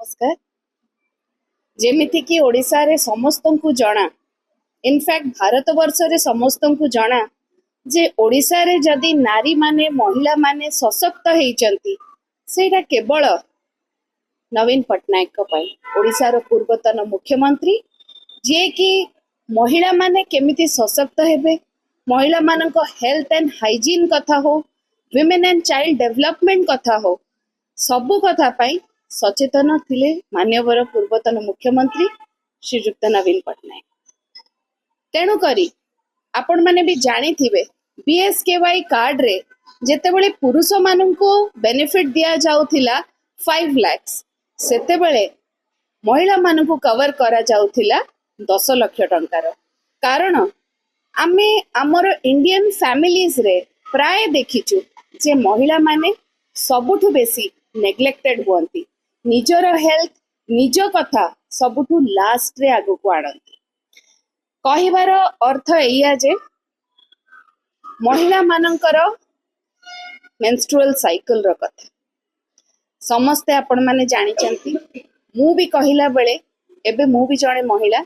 नमस्कार। जेमिति कि ओडिशा रे समस्तन को जना, इनफैक्ट भारत वर्ष रे समस्तन को जना जे ओडिशा रे जदि नारी माने महिला माने सशक्त हेइचंती सेटा केवल नवीन पट्टनायक को पाई। ओडिशा रो पूर्वतन मुख्यमंत्री जे कि महिला माने केमिति सशक्त हेबे, महिला मानक हेल्थ एंड हाइजीन कथा हो, विमेन एंड चाइल्ड डेवलपमेंट कथा हो, सबु कथा पाई सचेतन थिले मान्यवर पूर्वतन मुख्यमंत्री श्रीयुक्त नवीन पट्टनायक। तेणु करी आपण माने भी जानी थिबे बीएसकेवाई कार्ड रे जेतेबेले पुरुष माननको बेनिफिट दिया जाउथिला 5 लाख, सेतेबेले महिला माननको कवर करा जाउथिला 10 लाख टंकार। कारण आमे हमर इंडियन फैमिलीज रे प्राय देखिचु जे महिला माने सबुठु बेसी नेग्लेक्टेड हुअंती, निजर हेल्थ निज कथा सबुठु लास्ट रे आगु को आणंती। कहिबार अर्थ एया जे महिला मानकर मेंस्ट्रुअल साइकिल रो कथा समस्ते आपण माने जानि चंती। मु भी कहिला बेले एबे मु भी जणे महिला,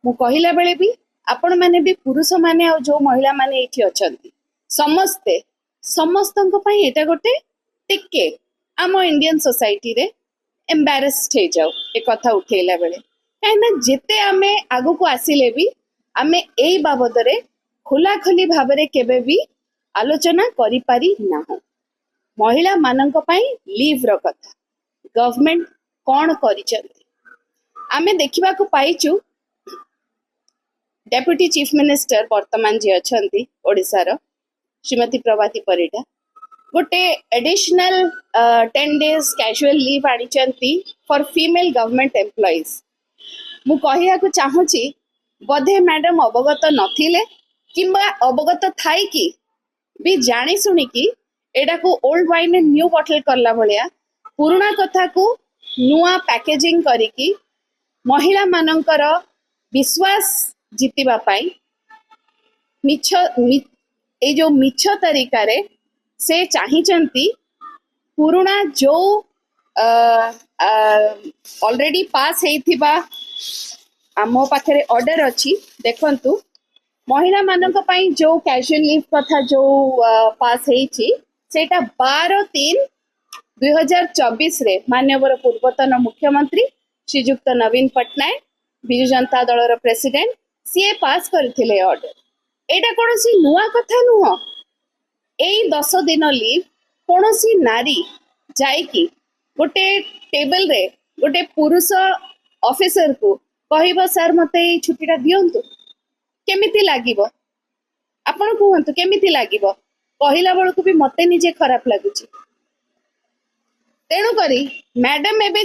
मु कहिला बेले भी आपण माने भी पुरुष माने आ जो महिला माने एठी अछंती समस्ते समस्तन पई एटा गोटे टिके आम इंडियन सोसाइटी रे एम्बारेस्ड हे जाऊ ए कथा उठेला बेले, काइना जेते आमे आगु को आसिले भी आमे एई बाबद रे खुला खुली भाबरे केबे भी आलोचना करि पारि नाहु। महिला मानक पई लीव रो कथा गवर्नमेंट कोन करिचंती आमे देखिबा को पाइचु। डेप्यूटी चीफ मिनिस्टर वर्तमान जे अछंती ओडिसा रो श्रीमती प्रभाती परिडा गोटे एडिशनल 10 days कैजुअल लीव आनिचंती फॉर फीमेल गवर्नमेंट एम्प्लॉइज। मु कहिया को चाहूची बधे मैडम अवगत नथिले किंबा अवगत थाई कि भी जानी सुनी कि एडा को old wine and new bottle करला भलिया पुराना कथा को नुआ पैकेजिंग करिकी महिला मानकर विश्वास जीतिबा पाई मिछ ए जो मिछ तरीका रे से चाहिचंती पुराना जो ऑलरेडी पास हेइथिबा आमो पाखरे ऑर्डर अछि। देखंतु महिला मानक पई जो कैजुअल लीव कथा जो पास हेइछि सेटा 12/3/2024 रे मान्यवर पूर्वतन मुख्यमंत्री श्रीयुक्त नवीन पट्टनायक बिजु जनता दल रो प्रेसिडेंट सीए पास करथिले ऑर्डर। एटा कोनोसी नुआ कथा नुह। एई 10 दिन लीव कोनोसी नारी जाइकी गोटे टेबल रे गोटे पुरुष ऑफिसर को कहबो सर मते एई छुट्टीटा दियंतु केमिति लागिबो, आपण कहंतु केमिति लागिबो, कहिला बेलकु भी मते निजे खराब लागुची। तेणु करी मैडम एबे